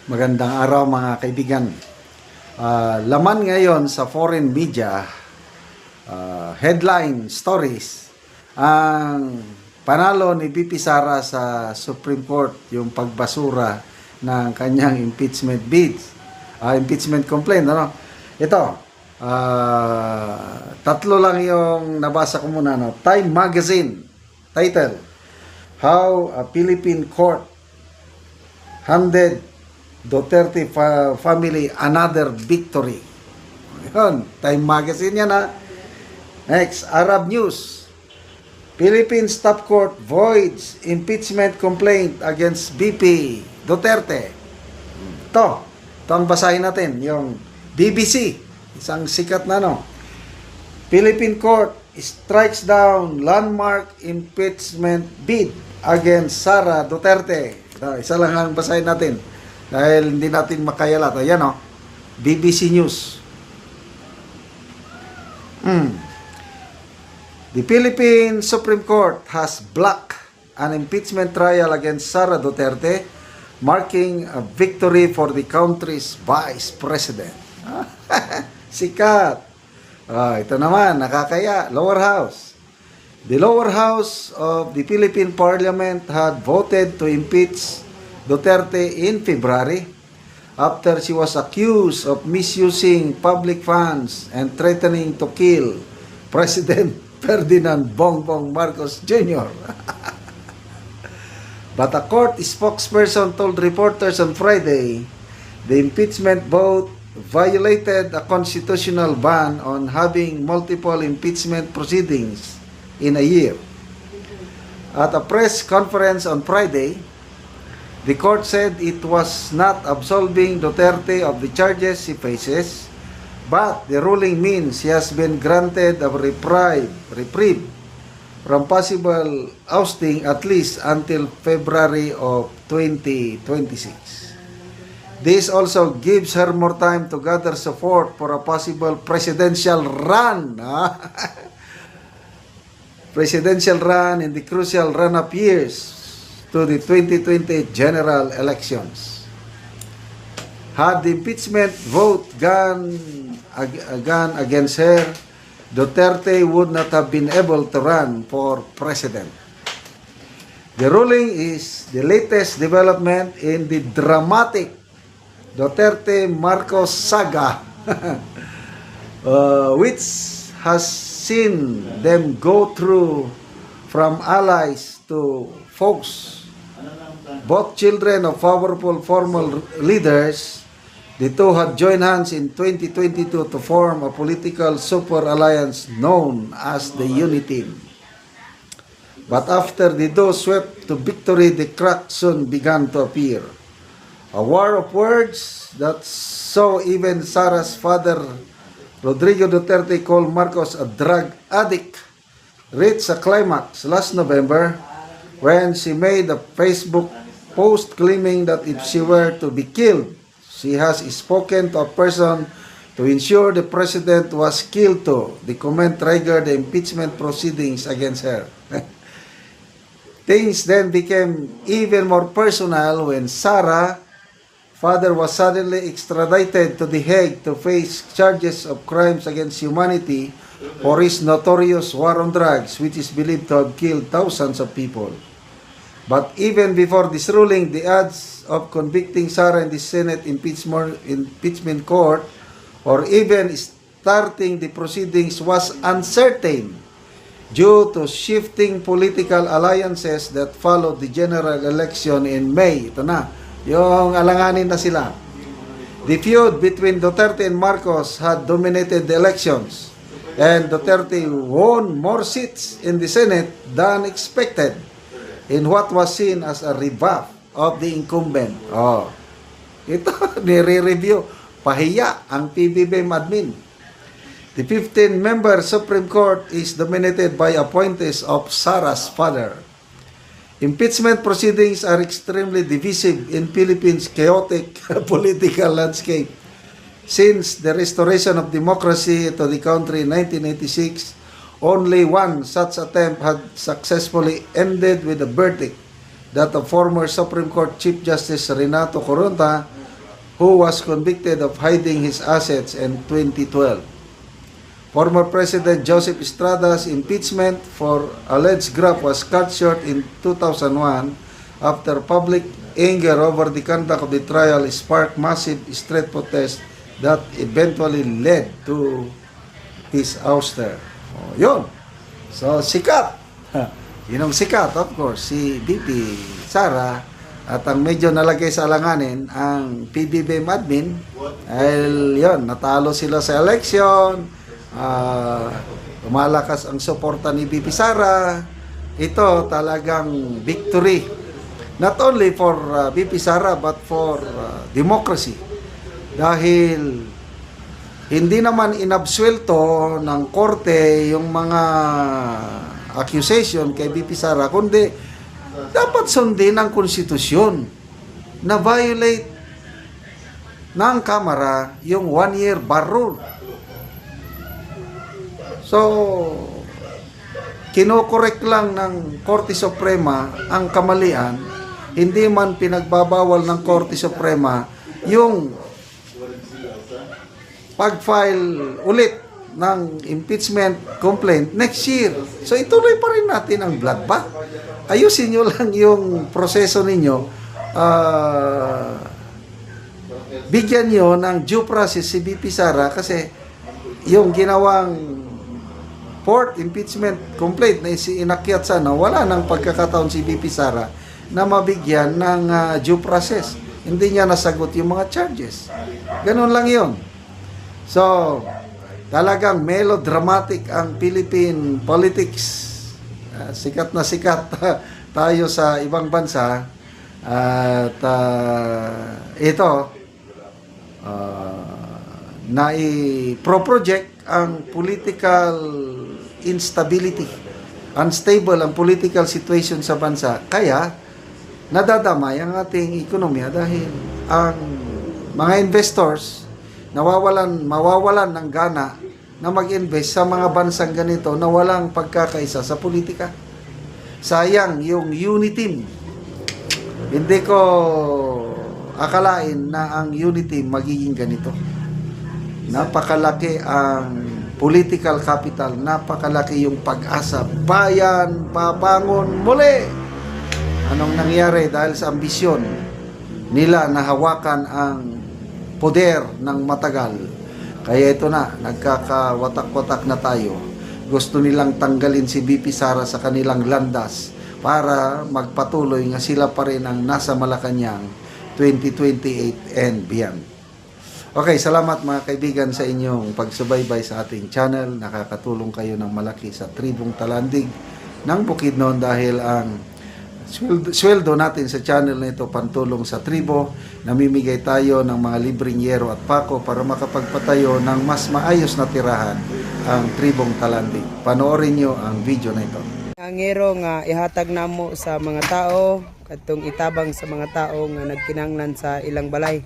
Magandang araw mga kaibigan. Laman ngayon sa foreign media, headline stories, ang panalo ni VP Sara sa Supreme Court, yung pagbasura ng kanyang impeachment bids, impeachment complaint. Ano? Ito, tatlo lang yung nabasa ko muna. No? Time Magazine, title, How a Philippine Court Handed Duterte Family Another Victory. Yun, Time Magazine yan ha. Next, Arab News. Philippines Top Court voids impeachment complaint against VP Duterte. Ito ang basahin natin. Yung BBC, isang sikat na no. Philippine Court strikes down landmark impeachment bid against Sara Duterte. Ito, isa lang ang basahin natin. Dahil hindi natin makayalat. Ayan o. BBC News. The Philippine Supreme Court has blocked an impeachment trial against Sara Duterte, marking a victory for the country's Vice President. Sikat. Ito naman, nakakaya. Lower House. The lower house of the Philippine Parliament had voted to impeach Duterte in February after she was accused of misusing public funds and threatening to kill President Ferdinand Bongbong Marcos Jr. But a court spokesperson told reporters on Friday the impeachment vote violated a constitutional ban on having multiple impeachment proceedings in a year. At a press conference on Friday, the court said it was not absolving Duterte of the charges he faces, but the ruling means he has been granted a reprieve from possible ousting at least until February of 2026. This also gives her more time to gather support for a possible presidential run. Presidential run in the crucial run-up years to the 2020 general elections. Had the impeachment vote gone against her, Duterte would not have been able to run for president. The ruling is the latest development in the dramatic Duterte Marcos saga, which has seen them go through from allies to foes. Both children of powerful former leaders, the two had joined hands in 2022 to form a political super alliance known as the Unity Team. But after the two swept to victory, the cracks soon began to appear. A war of words that saw even Sara's father, Rodrigo Duterte, called Marcos a drug addict, reached a climax last November when she made a Facebook post claiming that if she were to be killed, she has spoken to a person to ensure the president was killed too. The comment triggered the impeachment proceedings against her. Things then became even more personal when Sara, father, was suddenly extradited to The Hague to face charges of crimes against humanity for his notorious war on drugs, which is believed to have killed thousands of people. But even before this ruling, the odds of convicting Sara in the Senate impeachment court or even starting the proceedings was uncertain due to shifting political alliances that followed the general election in May. Ito na, yung alanganin na sila. The feud between Duterte and Marcos had dominated the elections, and Duterte won more seats in the Senate than expected in what was seen as a rebuff of the incumbent. Ito, nire-review. Pahiya ang PBBM admin. The 15-member Supreme Court is dominated by appointees of Sara's father. Impeachment proceedings are extremely divisive in Philippines' chaotic political landscape. Since the restoration of democracy to the country in 1986, only one such attempt had successfully ended with a verdict that of former Supreme Court Chief Justice Renato Coronta who was convicted of hiding his assets in 2012. Former President Joseph Estrada's impeachment for alleged graft was cut short in 2001 after public anger over the conduct of the trial sparked massive street protests that eventually led to his ouster. Oh, yun. So, sikat. Yun ang sikat, of course, si BP Sara. At ang medyo nalagay sa alanganin, ang PBBM admin, ay yun, natalo sila sa election. Lumalakas ang suporta ni BP Sara. Ito talagang victory not only for BP Sara but for democracy, dahil hindi naman inabsuelto ng korte yung mga accusation kay BP Sara, kundi dapat sundin ang konstitusyon na violate ng Kamara yung 1-year bar rule. So, kinokorek lang ng Korte Suprema ang kamalian, hindi man pinagbabawal ng Korte Suprema yung pag-file ulit ng impeachment complaint next year. So, ituloy pa rin natin ang bloodbath. Ayusin nyo lang yung proseso ninyo. Bigyan nyo ng due process si BP Sara, kasi yung ginawang fourth impeachment complaint na inakyat sana, wala nang pagkakataon si BP Sara na mabigyan ng due process. Hindi niya nasagot yung mga charges. Ganun lang yun. So, talagang melodramatic ang Philippine politics. Sikat na sikat tayo sa ibang bansa. At ito, na-pro-project ang political instability, unstable ang political situation sa bansa, kaya nadadamay ang ating ekonomiya dahil ang mga investors mawawalan ng gana na mag-invest sa mga bansang ganito na walang pagkakaisa sa politika. Sayang yung unity. Hindi ko akalain na ang unity magiging ganito. Napakalaki ang political capital, napakalaki yung pag-asa. Bayan, babangon muli. Anong nangyari dahil sa ambisyon nila na hawakan ang poder ng matagal? Kaya ito na, nagkakawatak-watak na tayo. Gusto nilang tanggalin si BP Sara sa kanilang landas para magpatuloy nga sila pa rin ang nasa Malacanang 2028 and beyond. Okay, salamat mga kaibigan sa inyong pagsubaybay sa ating channel. Nakakatulong kayo ng malaki sa Tribong Talandig ng Bukidnon dahil ang sweldo natin sa channel na ito pantulong sa tribo. Namimigay tayo ng mga libreng yero at pako para makapagpatayo ng mas maayos na tirahan ang Tribong Talandig. Panoorin nyo ang video na ito. Ang yero nga ihatag namo sa mga tao, katong itabang sa mga tao nga nagkinahanglan sa ilang balay.